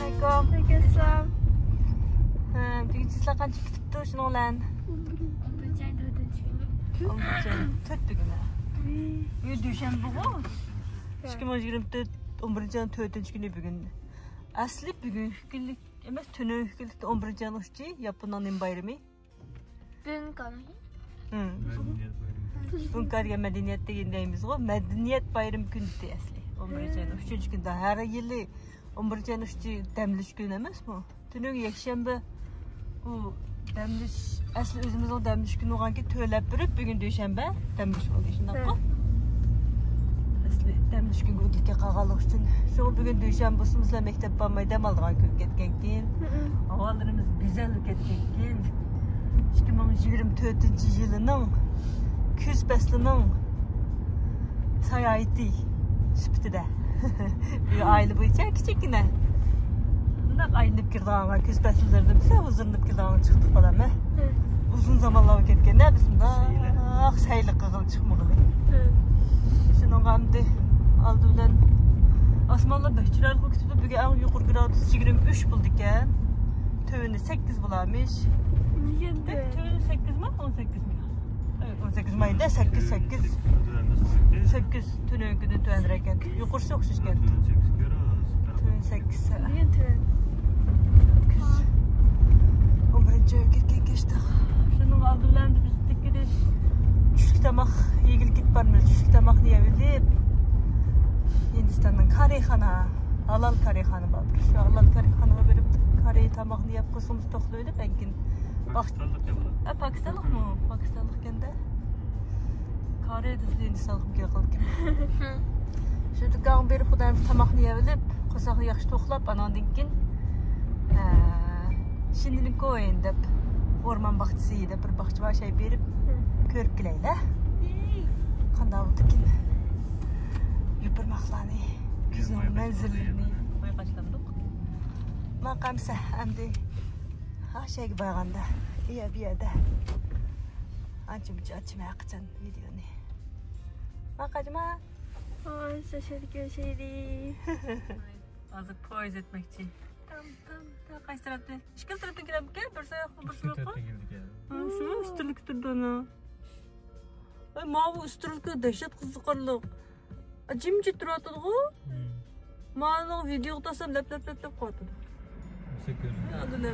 Assalamualaikum. Bugün sizlerden çıktık da şunu olan. Tört bugün. Düşen bu. 2024 11. günü bugün. Asli bugün günlük emas tünü günlük 11. uçtu Japon'un bayramı. Bulgarya medeniyet degendeyimiz o. Medeniyet bayramı günü asli. 11. günde her yılı 11. uçtu demliş günü emas mı? Tünü yakşembe bu demliş asli özümüzün demliş günü olan ki töylep berip bugün düşenbe demliş oldu şundaq mı? Demliş gün götürke qağalık üçün. Şu bugün düşen busumuzla mektep barmayda maldıgan köp ketken keyin. Havalarımız güzel ketken keyin. 2024 yılının küz faslının sayayeti süptide. Bir aile boyunca küçükine. Bundan ayınıp girdiğine küz fasllarında bize uzunlup girdiğine çıktık falan mı? Uzun zamanlar ketken ne bizim da sayılık qığıl çıkmağılı. Şunun gamdı aldı bilen asmanlar bahçeler koktuda bugün en yukarı gradus 23 bulduk ya. Tövünü 8 bulamış. Tövünü 8 mi? 18 mi? Evet 18 Mayı'da 8. Tünün günü tüvenirken. Yukarı çok şişken. Tövün 8. Küz. 11. ev ketken geçtik. Şunun aldı bilen biz dikkat Çüşük tamaq, yegil git barmız. Çüşük tamaq niye bilip Hindistan'ın kareyxana, halal kareyxanı var. Şu halal kareyxanıga berip karey tamaq niye yapqısımız toxluydu benkin. Pakistanlık ya bu. Pakistanlık mı? Pakistanlık kende. Karey düzlü Hindistanlık gibi qılıb. Şu dükkan berip Xudayım tamaq niye bilip qosağı yaxşı toxlap anandan kin şimdinin koyun dep orman baxçısı edi bir baxçı var şey berip körüp gileyle. Qanda butukin yuparmaqlarni, güzel manzillarni bayqashlandik. Maqamsa endi ha şeyga bayganda, iya bu yerda. Ancha-muncha açmayaqchan videoni. Maqajma. Şaşırdı. Hozir poyez etmoqchi. Tam qaysi tarafdan? Ishkal tarafdan kelib kel, bir soyoq bir soyoqqa. Shu ustunlik turdi ana. Ay mavi üstürlükü dehşet kızıkarlık. Acımcı duratı o. Mağazı video tasam lep koydu. Teşekkür ederim. Adı ne be?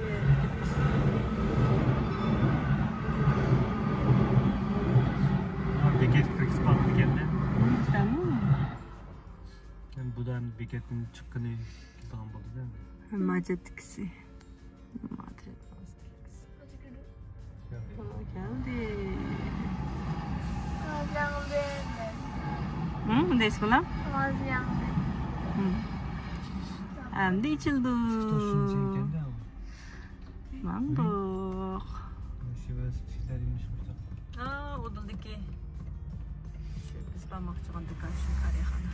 Beket Krix Park'ı geldi. Tamam. Yani bu da Beket'in çıkkını kildan buldu değil mi? Macetkisi. Geldi. Ne ismi lan? Hem de içildi. Mandık. Odildiki. Biz barmoqchigan do'kon shu Koreyxona.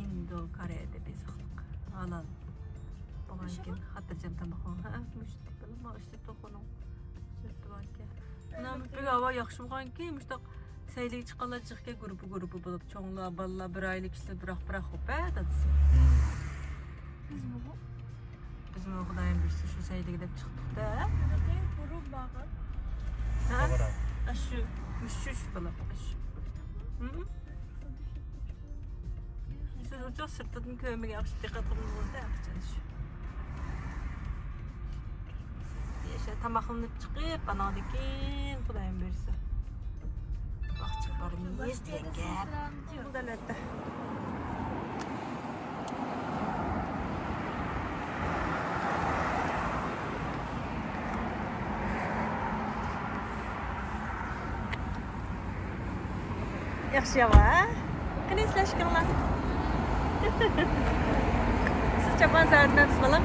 Indo Koreyada bezaqliq. Halal. Bo'lgankin xotirjam tamoq. Ha, mushtik bilan ishda to'qonim. Sirtibaka. Bundan bir hava yaxshi bo'lganki, mushtaq saylik chiqqanlar chiqga guruhi bo'lib, cho'nglar, bolalar, bir oylik ishlar biroq xo'pa dadisi. Bizim Xudayim birisi shu saylik deb chiqdik-da. Quruq bag'ir. Ha? Shu bola. Siz uchoq sirtdan ko'miga yaxshi diqqat qilingizda yaxshi. Yaşa tamaqını çıkıp anadaki Xudayim bersin. Baxçı barım yesdegen. Buradan ötdi. Yaxşı yava. Qani sizlashganlar. Siz Japan saatindasiz balam?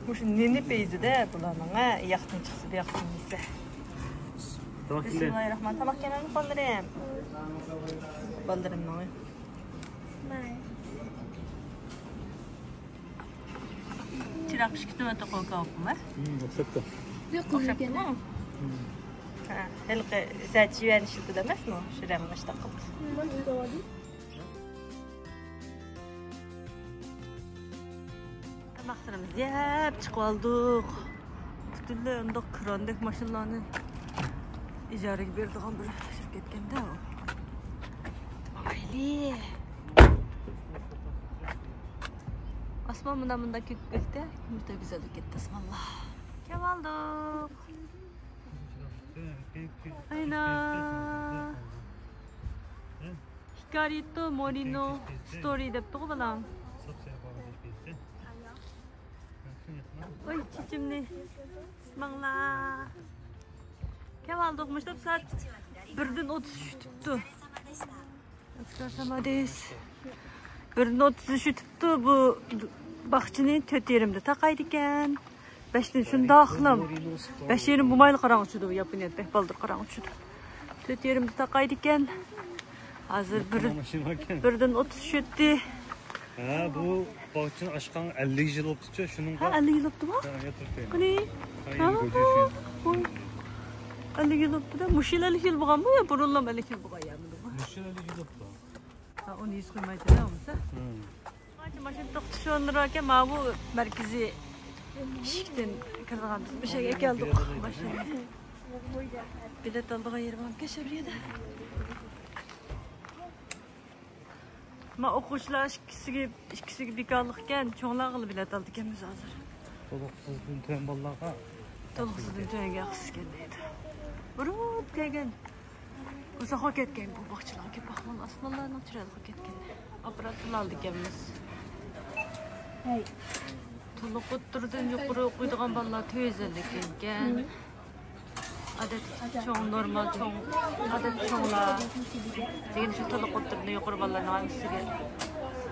Muş neni peydi de bulanına yaxtın çıxsı da yaxtın neyse. Bismillahirrahmanirrahim. Tamaq kenanı bandırım. Bandırım mı? Çırak pişkitme toqo qavqım var. Oxşaptı. Yok, oxşaptı. Halka zaten yani şimdi demez mi? Şuraya mı başta kaldı? Tamaqlarımız yep çıkıp aldık. Bütünle onda kırandek maşınlarını ijarəyə verdiğim bir şirketten de o. Ayli. Asman bunda kökte müte güzel gitti asmallah. Kim aldık? Ayna. Hikarito Morino story depti o balan. Oy çiçimni. Ismangla. Kim aldık? Müştep saat 1'den 33 tuttu. Askarsamades. 1'den 33 tuttu bu bakçının töt yerimde takaydı iken. 5'ten şunda aklım. 5 yerim bu maylı karanlıçıdı bu yapıniyat. 5 baldır karanlıçıdı. Töt yerimde takaydı iken. Hazır 1'den 33'tü. Ha bu bakçının aşkan 50 yıl oldu şunun. Ha 50 yıl oldu mu? Ha yatırdı. Kuni? Ha? 50 yıl oldu da. Muşil 50 yıl buğan mı ya? Burullam 50 yıl buğan ya. Muşil 50 yıl oldu. Ha onu yüz koymaydı ne olmasa? Maşın toqtuş onurarken ma bu merkezi işikten kırdıqamız bir şeyge geldik maşın. Bilet aldığa yerim var keşebriyede. Ma oquşlar ikisi bekarlıqken çoğlağılı bilet aldı ikimiz hazır. Toluqsuzdan tön ballağa. Toluqsuzdan tön yaxşısı kendiydi. Burut kelgen. Uzağa ketken bu bakçılarga baxmal asmanlarning chiroyli ketken. Apparatlar aldı ikimiz. Hey. Toluq o'ttirdan yuqori o'qiydigan bolalar tezlik ekan. Adet çoğun normal çoğun adet çoğunlar. Degan shu toluq o'ttirdan yuqori bolalarning hamisiga.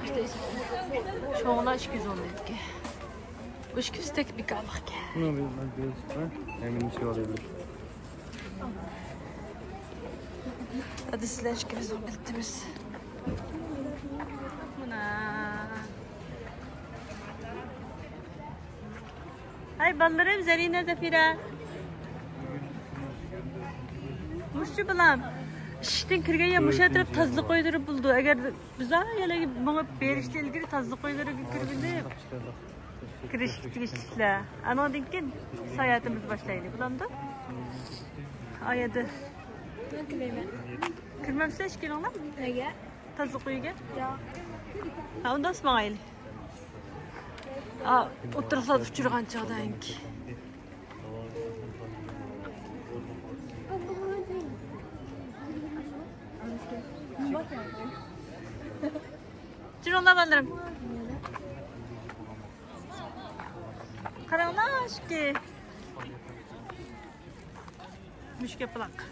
İşte çoğunlar 210 ekan. Bu 200 tek bir kalıq ekan. Ne bileyim ben emin şey olabilir. Hadi sizler 210 bittimiz. Hay ballarım Zarina Zafira. Muşçu balam. İşten kirgen ya muşa taraf tazlı koydurup buldu. Eğer biz yani bana berişte ilgili tazlı koydurup kirginde kiriştikler. Ana dinkin sayatımız başlaydı bulamda. Ayadı. Ben kireyim. Kirmemse hiç kironlar? Nege? Tazlı koyuyor. Ya. Ha onda İsmail. Aa, otursa uçurgan çağdan ki. Cironlar ballarım. Karanlar aşkı. Müşke plak.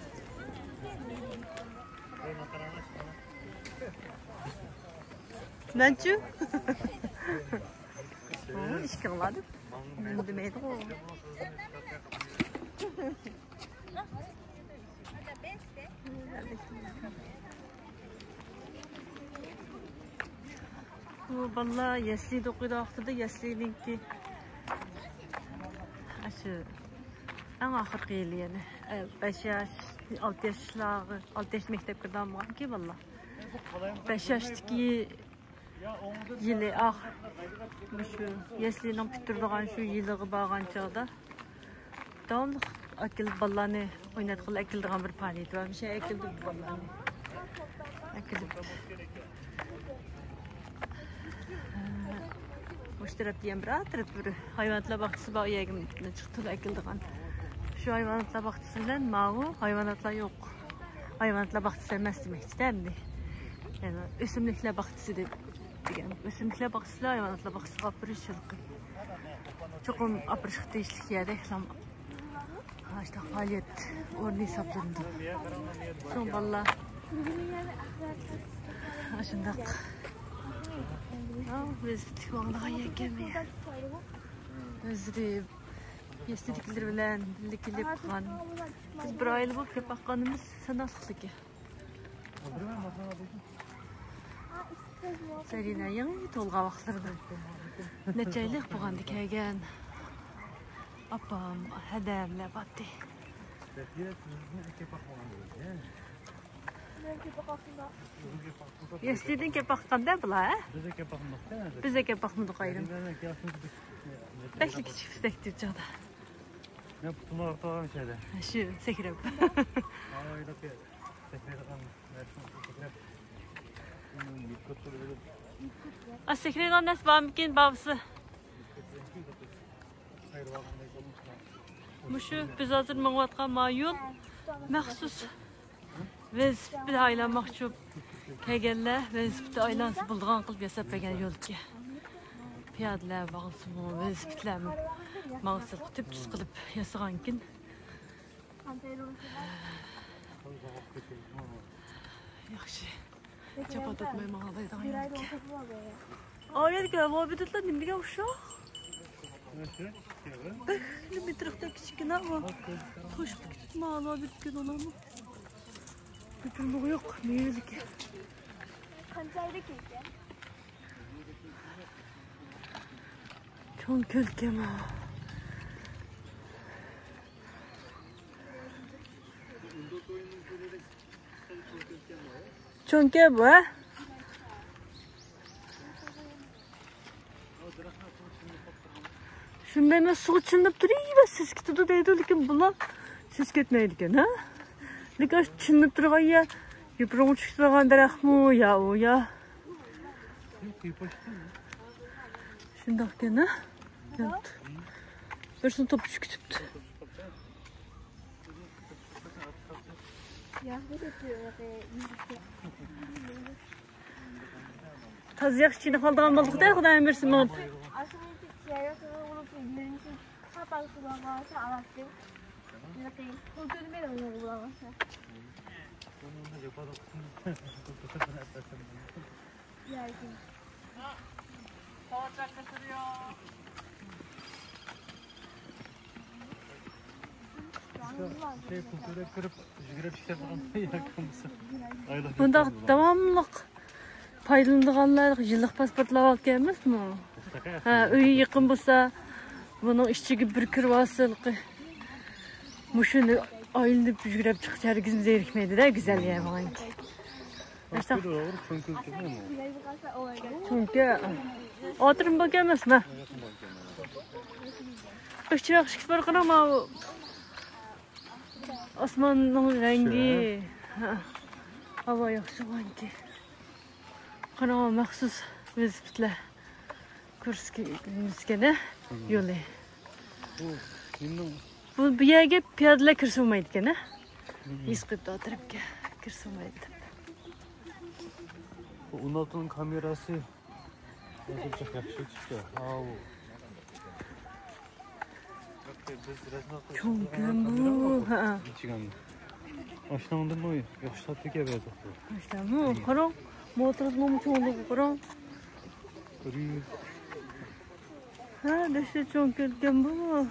Nançu? İş kırladı. Ben demeydim o. Bu valla yasli dokuydu haftada yaslinin ki aşı en ahır giyli yani 5 yaş 6 yaşlar 6 yaş mektep kırdan var ki valla 5 yaştaki yılı ah şu yaslinin bitirdiğin şu yılı bağın çağda devamlı akıl ballarını oynatıqlı akıldıgan bir faaliyet var bir şey akıldı bu ballarını akıldı Boş taraf diyen bir taraf bir hayvanatlar bahçesi bağ yegimlikle çıktı akıldıgan. Şu hayvanatlar bahçesinden mağı hayvanatlar yok. Hayvanatlar bahçesi emas demek değil mi? Yani ösümlükler bahçesi de diyen. Ösümlükler bahçesi hayvanatlar bahçesi apırışılık. Çokum apırışık değişlik yerde İslam işte faaliyet orada hesaplandı. Son valla aşındak. Biz tıklandığa yekemeyiz. Özürü yestedikleri bilen birlikte bakkan. Biz bir aile bulup hep bakkanımız sanatlık ki. Sarina yanı tolga vaxtlardı. Neçeylik buğan dikegen. Apam, hedemle battı. Естіден кеп баққанда бұла, ә? Біз кеп бақмадық айрым. Бәкті кішік істек деп жағда. Ne putunu ortadan şeyde. Şu sekrep. Ayda ki sekreterden A sekreterden nasıl bağımken babası? Muşu biz hazır mağvatkan mayol məxsus vəzifə aylanmaq üçün kəgəllər vəzifə aylansı bulduğan qılıb yasab bəgən yol ki. Piyadlar bağınsın bu vəzifələrimi mağsıl tüp tüz qılıb yasağan kin. Yaxşı. Çapa tutmaya mağalaydan aylandı ki. Ayet ki, muhabbetler nimdiğe uşaq. Ne bir tırıqda kiçikine ama hoş bir gitme ağla bir gün olan mı? Götürmek yok, meyveli ki. Çok kölkem o. Çok kölkem bu ha? Şimdi hemen su çınlıp duruyor ve ses gitti deydi lekin bunlar ses gitmeydi ha? Lekin çınlıp duruyor ya yuprağın çıktığından daraxtmı ya o ya? Şimdi hakken ha? Evet. Birisini topu çıkıtıptı. Tazıyak içine kaldığın balık değil Kudayım versin bana. Şey kultürde kırıp jigirep çıkartmadan yakınmışsın. Bunda devamlılık paylandıqanlar yıllık pasportlar alıp gelmez mi? Ha, öyi yakın bulsa bunun işçigi bir kırvasılıqı muşunu ayılıp jigirep çıkış herkesin zeyirikmeydi de güzel yani bana ki. İşte çünkü oturun bak gelmez mi? Işçırak şık barqın ama osmanın rengi hava yaxşı vanki. Qanağa məxsus vəzifətlər kurskene yolu. Bu bir yerge piyadalar kırılmaydı gene. İskipte oturup ki kırılmaydı. Bu Unaltı'nın kamerası nasıl çok yakışık çıktı. Çok bu. Ha. Aşağıdan mı? Yaşlattık ya böyle. İşte bu. Karan motorun mu çoğunluğu karan. Ha, işte çok kötü bu.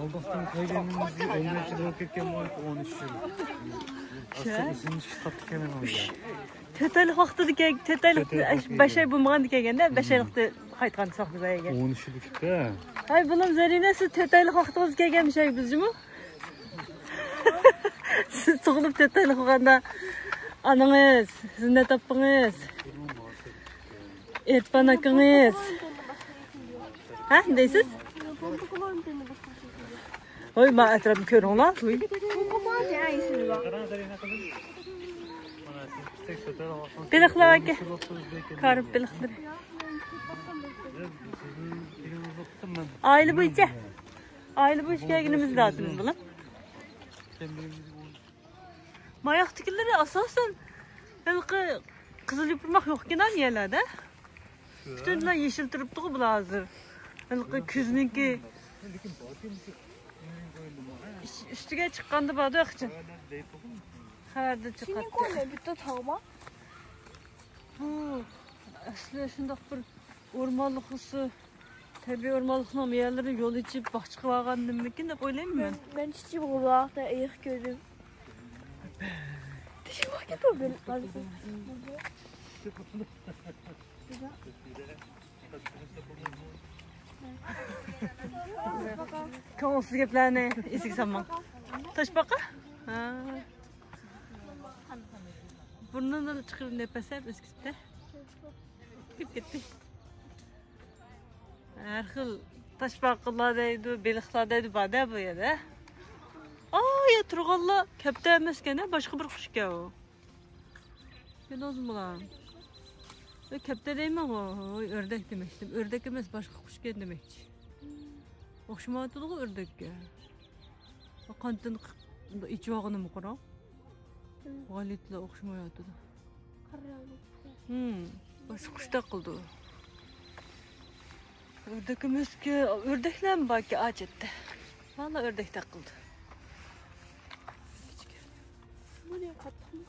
Allah'tan kayganımızı önce roketten var 13 yıl. Aslında bizim çıkarttık hemen onu. Tetel vakti dike, tetel 5 ay bulmagan dikegende 5 aylıkta qaytqan saq bize egen. 13 yıllık da. Hay bulam zerinesi tetel vaktimiz kelgen şey bizmi? Siz tugulup tetel qilganda anangiz, siz ne tapınız? Erpan akınız. Ha, deysiz? Oy, ma etrafı körünglar. Oy. Bilikler ki. Karıp bilikler. Aile boyunca. Aile boyunca gelgenimiz dağıtımız bulan. Mayak tikilleri asasen kızıl yupurmak yok genen yerlerde. Bütünler yeşil turuptu bu hazır. Küznünki üstüge çıkkanda bağda yakçın. Haberde çıkattı. Senin koyma bitti tağma. Bu aslında şundak bir ormanlıqısı, tabi ormanlıqla yerleri yol içip bak çıkıp ağandım mümkün de koylayayım ben. Ben çiçeği bulakta ayık gördüm. Teşekkür ederim. Ben Ko'ngilsiz gaplarni esiga solmang. Toshbaqa? Ha. Burnini chiqirib nepasab eskitdi. Ketdi. Har xil toshbaqalar deydi, beliqlar deydi, bada bu yerda. Ya turg'anlar kapta emas ekan, boshqa bir qush ekan u. Men o'zim bilan. Kapta deyman, o'rdak demoqchidim. O'rdak emas, boshqa qush ekan demoqchi. O'xshamaydi-ku o'rdakka. Qantin ichog'ini qarang. G'alitlar o'xshamaydi. Boshqa qushda qildi. O'rdak emas-ku, o'rdaklar balki ajitdi. Valla o'rdakda qildi. Buraya qattiqmi?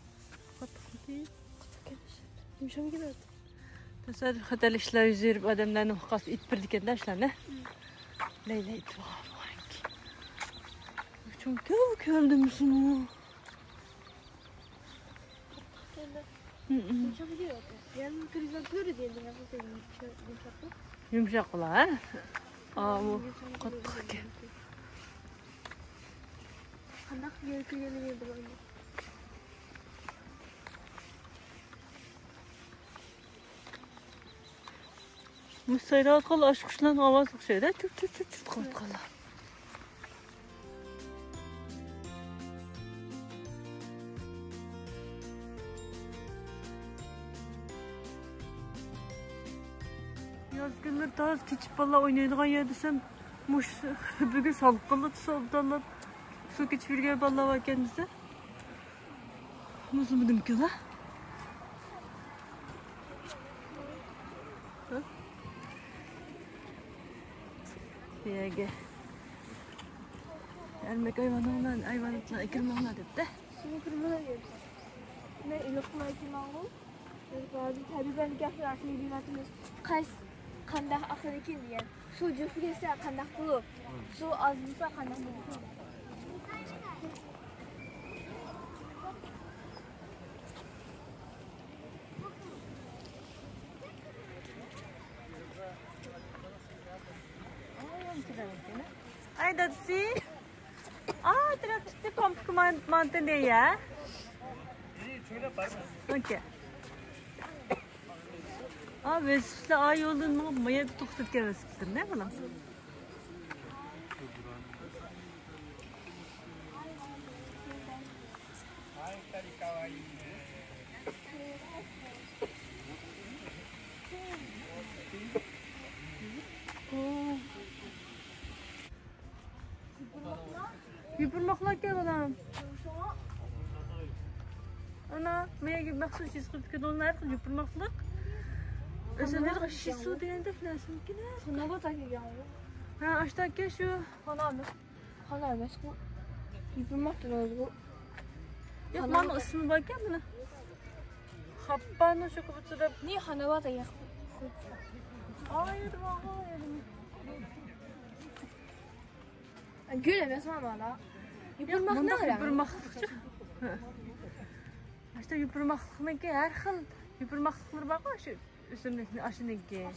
Qattiq değil. Yumsham keladi. Tesadüf xatarli ishlar yuz berib odamlarning huquqi itpirdi ekan-da ishlarni. Leyla it var ki. Çok köldüm şunu. Yumsham keladi. Yani krizdan ko'ri deydi, Yumshoqlar, ha? Bu qattiq ekan. Qanday yelkigani bilmayman. Müsayrat qil, qushlarning ovozi o'xshaydi. Chut qilib. Yoz günleri taz keçip balla oynaydigan yer desem, muş bugün salqinli saldanlar su keçip yurgan balla var ekan desa. Nasıl mümkün ha? Yege. Ermek ayvanıkla ekilmağına dedi. Şunu kırmızı diyorsun. Ne ilokma ekilmağı? Bazı tabi ben gaflarını bilmediğimiz kays kandah akıdaki diyen. Su cüflese kandah bulup, su azlısa kandah bulup. Ay dadsi. Traktorda pompa mantığı ya. Okey. Vesile ay yolunu maya tutup gelmesin ne bana? Yupurmaklar gel adam. Ana, maya gibi baksı şiş kırıp ki onlar yupurmaklar. Özellikle şiş su diyende flasın ki ne? Sana bak takıyor. Ha, aşağıdaki şu. Hala mes bu. Yupurmaktan oldu. Yok bana ısını bak ya bana. Happanı şu kubutuda. Niye hana bak ya? Hayır bak. Gülemez hala. Yupurmak ne kadar? Yupurmaklıkçı. İşte yupurmaklıknaki her xil yupurmaklıklar bak şu üstündeki aşındaki.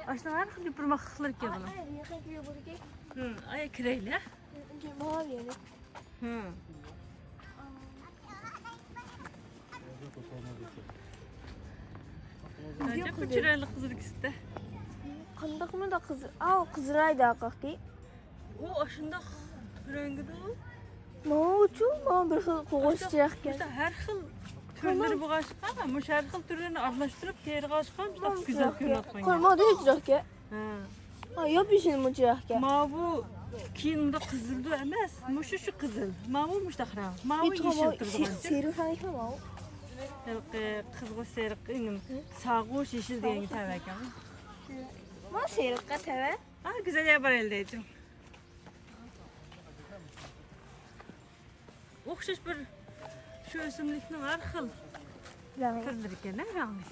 Aşında her xil yupurmaklıklar ki bana. Ay kireyle. Mavi yani. Önce bu çıraylı kızır ikisi de. Kandak mı da kızır? Kızıraydı akakti. O aşında rengi de o. Ma bir xil qo'shchiq İşte her xil türleri bu aşıkan ama her xil türlerini aralashtirib teriga aşıkan işte güzel ko'rinadi. Qo'ymadi hechroqqa. Yopishini muchroqqa. Ma bu kiyimda qizildi emas, mushu shu qizil. Ma bu mushtaqra. Ma bu yeşil turgan. Seriq haykama. Qizg'ish seriq, sağuş yeşil degan tava ekan. Ma seriqqa tava. Güzel yer var elde edim. O'xshash bir shu o'simlikning har xil turlari ekan, rangi.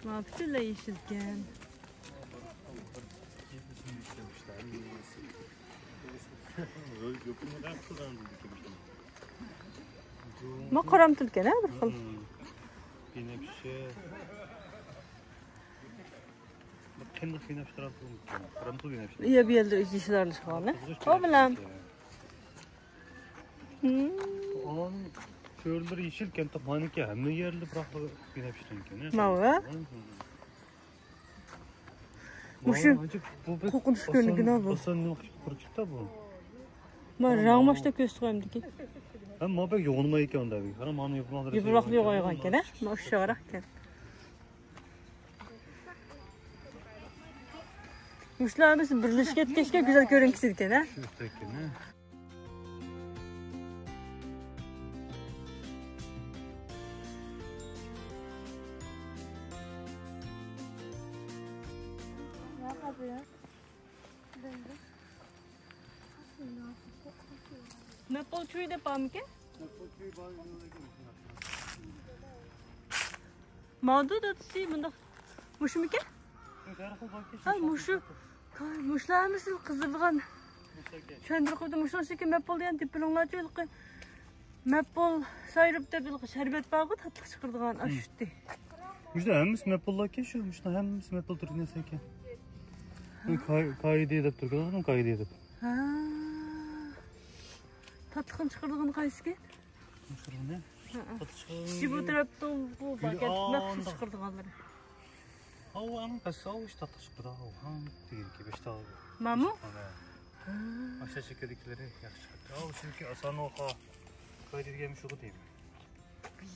Mana butunlay yeshilgan. Ma qoram tulkan, bir xil. Kıyınap tarafı mı? Karamtı oynayıp işte. İyi bir yerde işlerle çıkan. O bilen. Onun şöyle yeşilken tabanı ki hem de yerli bırakı oynayıp işte. Mava. Muşu kokunu şükürlüğüne bu. Asan ne kurçukta bu? Ben rağmaşta göstereyim ki. Ben mabek yoğunma iki onda bir. Hani manu yapılanları. Yıpraklı koygan kene. Maşşarak ken. Muşlarımız birleşik keşke güzel görüntüsü kene. Şu üsttekine. Ne yapıyor? Maple tree de pam ke? Mağdur da si bunda. Muşu mu ke? Ha muşu. Muşlarımız kızılgan. Şendir koydu muşun şeki maple diyen tipilonlar çölkü. Maple sayırıp da bir şerbet bağı tatlı çıkırdıgan aşıttı. Müşte hemimiz Maple'la ki şu müşte hemimiz Maple türü neyse ki. Kaydı edip Türkiye'den mi kaydı edip? Ha. Tatlıkın çıkırdığın kayısı ki? Şurada ne? Kişi bu tarafta bu paket nasıl çıkırdığınları? Hava ama kasal işte tatlı çıkırdı. Hava değil ki 5 tane. Mamu? Aşağı çekerdikleri yaxşı çıktı. Hava çünkü asan oha. Kaydı gelmiş o değil.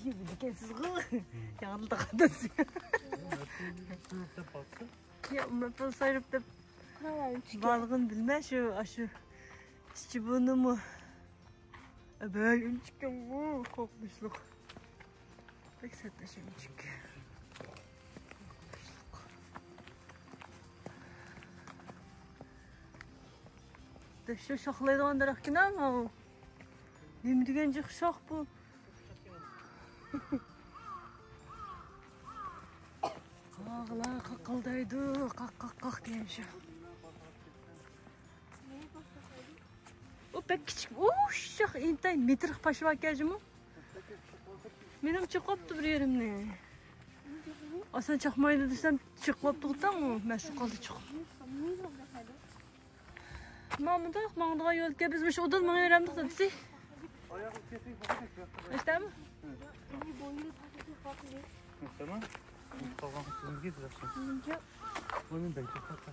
Bir dikensiz kıl. Yanında kadası. Ya maple sayırıp da balığın bilmez şu çiçeğini mu? Böyle ünçükken bu kokmuşluk. Pek sertleşim çünkü. De şu şoxlaydıgan darak ne ama o? Demdigencik şox bu. Ağlar kakıldaydı, kak diyeyim şu. O pek küçük, uşak intay metrik paşı var geleceğim o. Benim çıkıptı bir yerimde. Aslında çıkmaydı desem çıkıptıktan mı? Mesut kaldı çıkıp. Mağmıda yol ki biz bir şey odan bana öğrendik de bizi. İşte mi? Tamam. Tamam, sizin gidiyorsunuz. Onun da çok tatlı.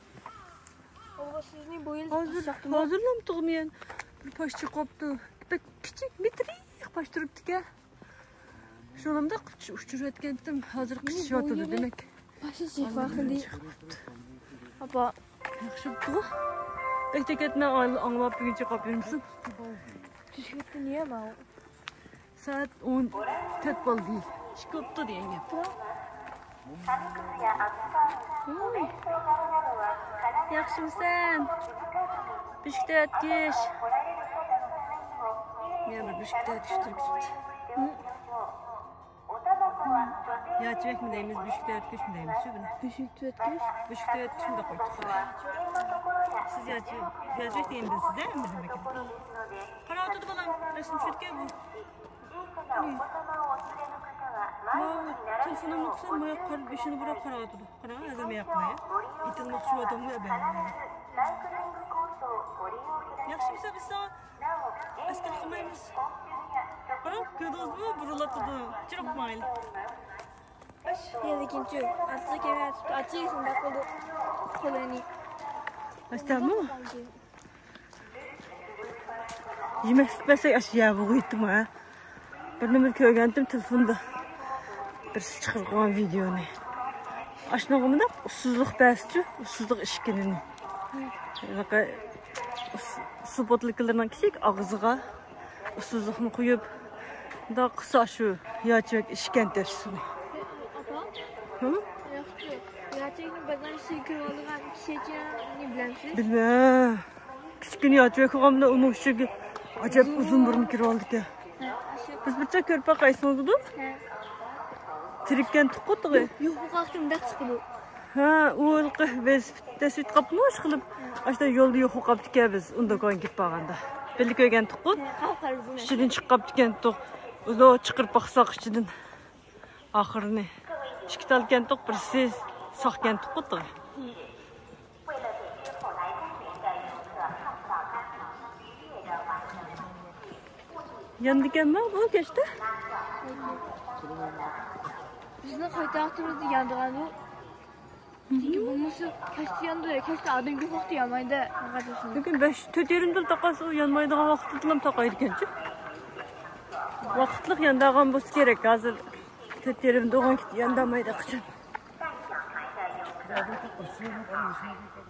O sizin boyunuz Hazırlam tığmayan bir paş çıkıptı. Pek küçük metrik paş duruptu ki. Şu anımda uçur etkendim. Hazır kış yatırdı demek. Başı şifalı değil. Ama Yaxşı bu. Tek etme anlap bir gün çıkıp yürümsün. düşküttü niye ama? Saat 10 tet bal değil. Çıkıptı diyen gep. Yaxşı mısın? Büşükte etkiş. Ya bir büşükte etkiş Ya çek mi deyimiz, büşükte etkiş mi deyimiz? Şu günü. Düşüktü etkiş. Büşükte etkiş mi de koyduk. Siz yiyecek deyin de size mi demek ki? Para atıdı bana, resim şutke bu. Telefonum yoksa maya kalp işini bırak para atıdı. Para azami yapmaya. İtilmek şu adamı ya ben. Yaxşı mısın biz sana? Askar kılmayımız. Bırak gördünüz mü? Burulatıdı. Çok maylı. Ya ikinci. Artık evet. Açık isim bakıldı. Koloni. Açtın mı? Yemek bitmese aşağıya boğuytum ha. Bir numara köygendim telefonda. Bir çıkargan videonu. Aşnağımda ussuzluk bəsçi, ussuzluk işkinini. Su botlıklarından küçük ağzıga ussuzluğunu koyup da kısa şu yağcak işken dersini. Apa? Hı? Yaxşı. Gerçekten bazen şey kırılgan kişiye ne bilemsiz? Bilmem. Küçükünü yağcak ağamda onun şu acayip uzun burun kırıldı ki. Biz bıçak körpe kaysın oldu. Tirikken tıkıttı ki. Yok bu kalktım da çıkıdı. Ha, uğurluqı biz tesvit kapmış qılıb. Aşda yolda yoxu qapdı ki biz onda qoyun git bağanda. Belli köygen tıqıt. Qalqarızın. İçindən çıxıb qapdı ki tıq. Uzo çıxırıb baxsaq içindən. Axırını. İki tal kent tıq bir siz saq kent tıqıttı. Yandıken mi bu geçti? Bizning qaytaqtimizda yandigan bu. Çünkü bu musu kesti yandı, kesti adam yo'qdi yamayda qadasın. Lekin 4 yerimde taqası yanmaydigan vaqtda ham taqaydi ekanchi. Vaqtliq yandagan bo'lsa kerak. Hozir 4 yerimde o'g'on yandamaydi qachon.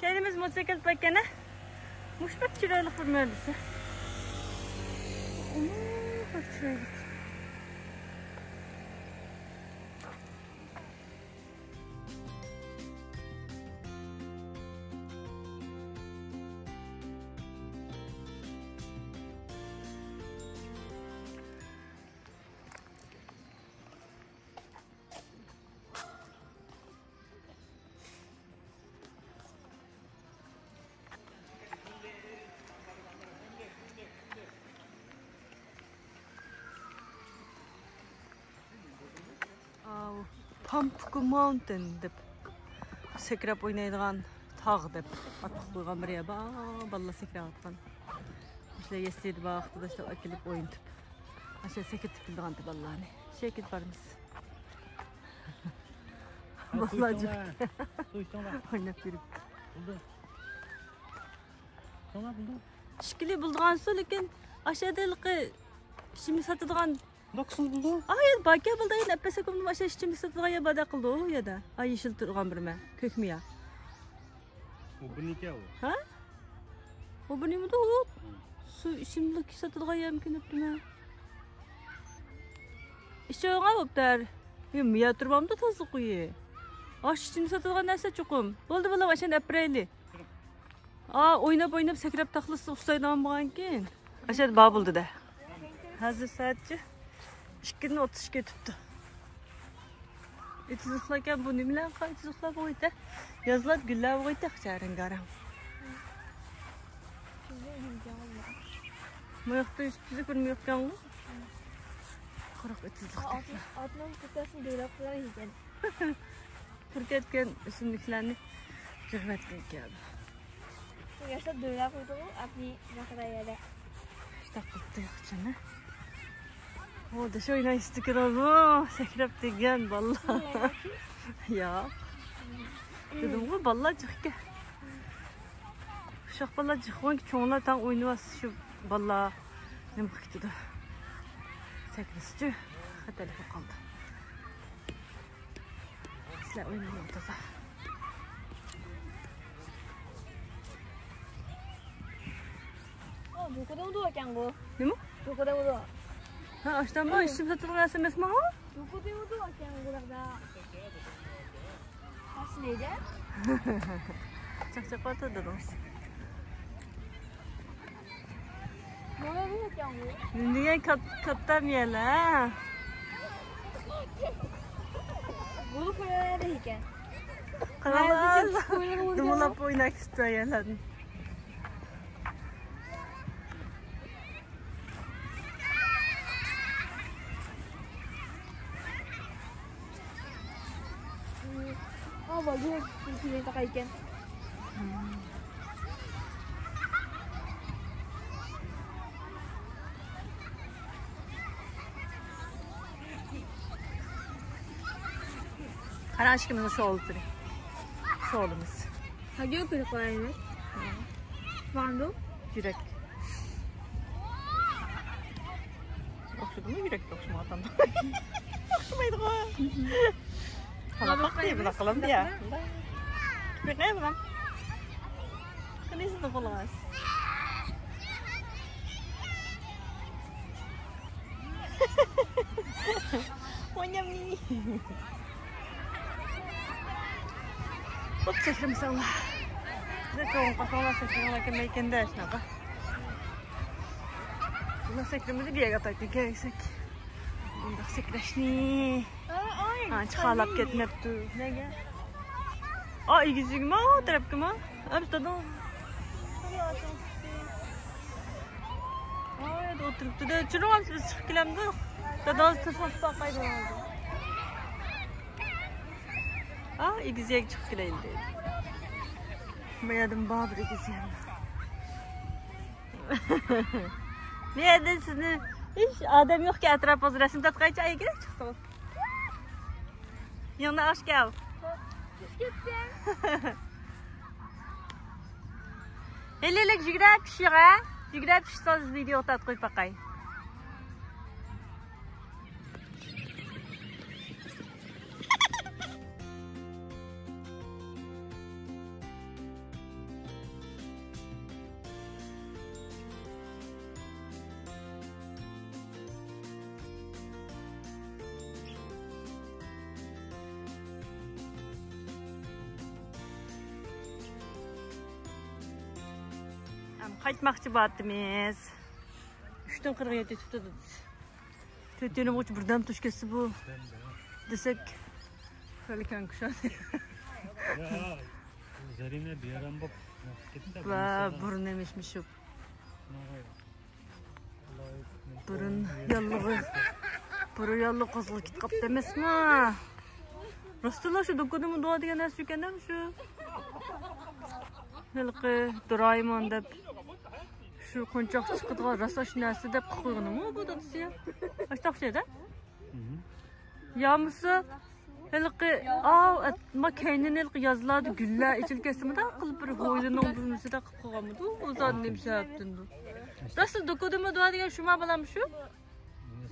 Kendimiz motosiklet bakana. Muşbek çıraylık vurmayalıysa. Bak çıraylık. Pumpkin Mountain deb sekrep oynaydigan tağ deb atып qo'ygan bir yaba balla sekrep atgan. İşte yeseydi vaqtida işte akilip oynatıp. Aşağı sekretip bildiğin deb Allah'ını. Şekil varmış. Ballacık. Oynap yürüp. Buldu. Sonra buldu. Şikili bulduğun su lekin aşağıdalıkı şimdi satıdığın Doksun buldu. hayır bakya buldu yine pese kumdum aşağı şimdi satıdığın ya bada kıldı o ya da ay yeşil turgan birme kökmüya. Bu ne o? Ha? O bu ne mi de o? Su şimdilik satıdığın ya mümkün etme. İşte ona bak der. Miya turbam da tazı kuyu. Aş şimdi satıdığın neyse çokum. Oldu bala aşağı apreli. Oynap sekrep taklısı ustaydan bağın ki. Aşağı bağ buldu da. Hazır saatçi. 2:32 tuttu. Itiziklarken bu nimler kay itiziklar boyda. Yazlar güller boyda çağırın garam. Mayakta üstüzü görmüyor kan. Kırık itizikler. Atman kutasını döylep koyan iken. Türketken üstünlüklerini cıhmetken geldi. Yaşta döylep koydu mu? Abni bakıda yere. İşte kıttı yok canı. O da şöyle istikrar oldu. Sekrep degen vallahi. Ya. Dedim ki vallahi çıktı. Uşak vallahi çıkwan ki çoğunlar tam oynayas şu vallahi ne mıktı da. Sekresçi. Telefon kaldı. Sizler oynayalım da. Bu kadar mı doğarken bu? Ne mi? Bu kadar mı doğar? Ha açtan mı? İşim satılgan SMS mi ha? Bu kadar mı doğarken bu kadar? Nasıl neydi? Çak atadınız. Ne doğarken bu? Niye kattam yele ha? Bunu koyar iken. Kanal. Dumulap oynak isteyen. Ama yine bir takayken. Karan aşkımızın şu oğlu sürü. Şu oğlumuz. Hadi yok öyle koyayım. Var mı? Yürek. Okşudu mu yürek okşuma adam. Okşumaydı o. Hala bak diye bırakalım diye. Bir ne yapalım? Neyse de kolay. Oynamı. Bak çekim sana. Ne çoğun kafama seçim olarak meyken de esnaka. Buna sekrimizi bir yere taktık gereksek. Bunda sekreşni. Çıkalap ketmepti. Ne gel? İyi gizli o taraf kıma. Abi tadı. Evet oturup da çürüğüm siz çıkılamdı. Tadı tırsak bakaydı oldu. İyi gizliye çıkılaydı. Bayadım babır gizliye. Ne edin sizi? Hiç adam yok ki etrafımız resim tatlayıcı ayı girip çıksın. Yanına aç gel. Gittim. Hele jügrep pişiyor ha. Jügrep pişseniz video tat koyup bakayım. Qaytmoqchi bo'ldimiz. 3:47 tutdi. To'rtini uch birdan tushkasi bu. Desak, falkan kushadi. Ya, Zarina bir yaram bak. Va burun emishmish shu. Burun yallig'i. Burun yallig'i qo'zg'ib ketibdi emasmi? Rostlar shu do'konda duo degan narsa ekan-da shu. Hilqi Doraemon deb şu qanchoq chiqadigan rosa shu narsa deb qo'yganmi bu desa. Ashtoqchada? Yomisi hilqi ma kaynini hilqi yoziladi gullar ichilkasimida qilib bir ho'ylining o'rnisida qilib qo'yganmidi. O'zan nima sababdan bu? Rosa do'konda duo degan shuma bilan shu?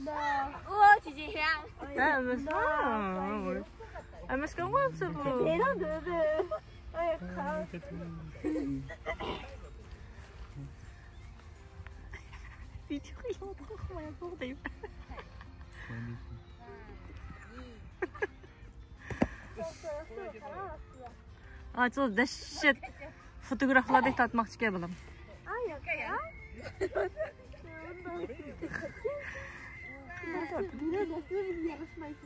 Da. O çiçeğim. Ha, emasmi? Emasga qo'yibsa bu. Neden dedi? Ay kal. Videoga yo'q qo'yib. Açıl dehşet fotoğraflarda tatmakçı bulam. Ay yok ya. Ne nasıl yarışmayız?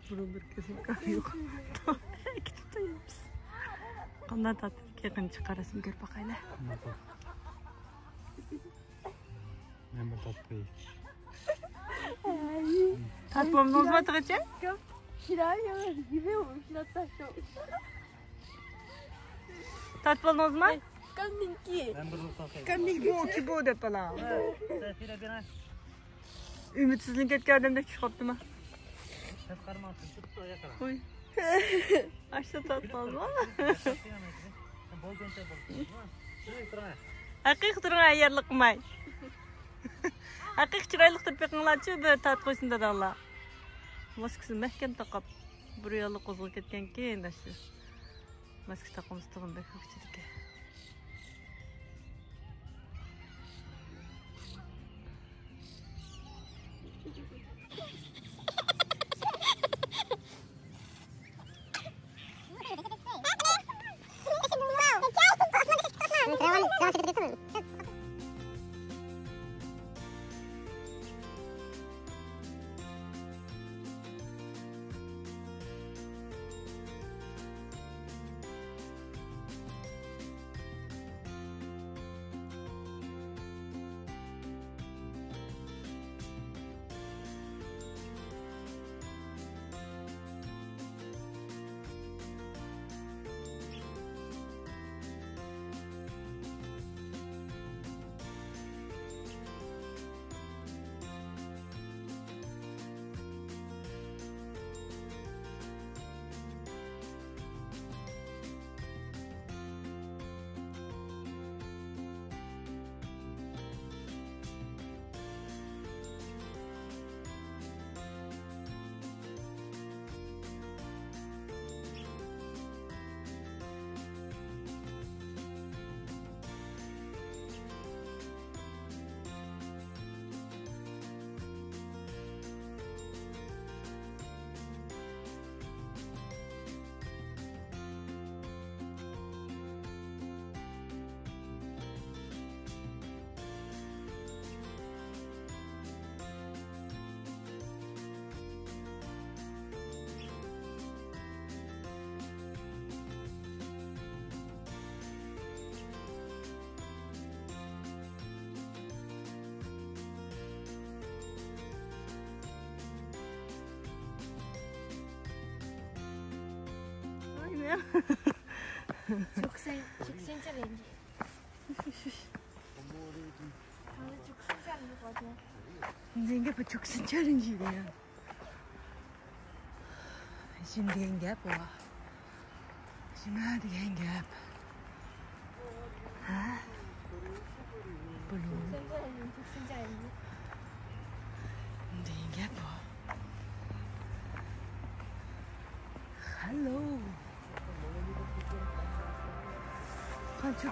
Buralar kesin yok. Tutayız. Qanday tatlı yaqin chiqarasım ko'rib boqaylar. Men bir tatlı. Tatmamız mı tıkıcı? Yok. Kiraya gibi olmuş Natasha. Tatmamız mı? Kanninki. Ben bir tatlı. Kanning bu ki bu dep ala. Sefire bana. Ümitsizlik etganimda chiqibdimi? Hep qarmasın. Tuttu yakala. Qo'y. Ashta tatmamız mı? Bol gençler bol. Şuraya turma. Haqiqiy turgan ayyorlik qilmay. Haqiqiy chiroyli qilib beqinglarchi bir tat qo'ysin dadanglar. Maskasini mahkam taqib, bir yo'li qo'zg'ab ketgan keyin shu. Maska taqimiz tug'inda ko'kchilikka. çok rengi. Çok sençarengi var. Yenge bu çok sençarengi ya. Şimdi yenge bu. Şimdi hadi yenge. Ha? Blue. Çok sençarengi. Şimdi yenge bu. Hello. Qancha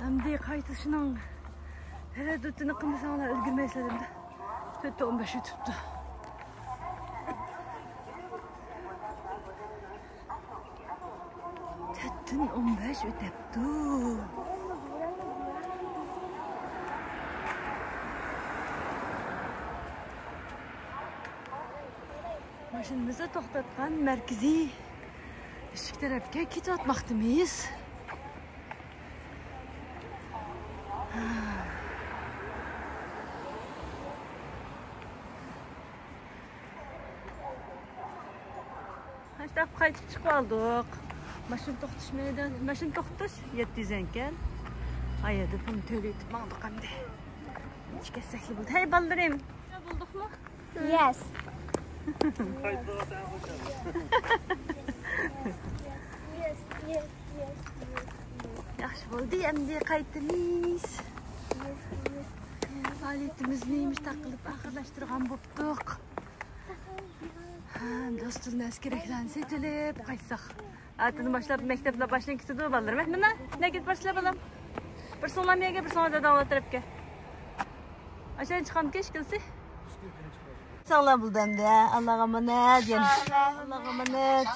Endi qaytishning taraddudini qilmasanglar ulgurmaysizlar endi. 4:15 o'tibdi. Tatin 15 o'tibdi. Mashinamizni to'xtatgan markaziy eshik tarafga ketayotmoqdamiz. Hatta qaytib chiqib oldik. Mashina to'xtatishmaydi. Mashina to'xtatish 700 ekan. Ayada pul to'layib maqdi qanday. Ichga sakli bo'ldi. Hey balarim, buldukmi? Yes. Yaxshi bo'ldi, endi qaytamiz. Faoliyatimizni neymiş taqilib oxirlashtirgan bo'ldik. Dostlarimiz keraklarni setilib qaytsak. Atini boshlab maktablar boshlanib ketdi balalar. Mana nega boshlab olam? Bir so'lamiyaga, bir so'lada davlat tarafga. Aşağı çıkan keş kılsı. Sağlam buldu hem de. Allah'a emanet. Allah'a emanet.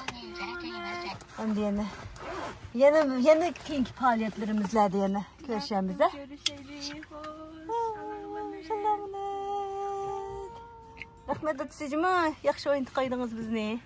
Hem de yine. Yeni keyinki faaliyetlerimizle de yine. Görüşeceğimizde. Allah'a emanet. Rahmet et sizcime. Yaxşı oyun tıkaydınız bizni.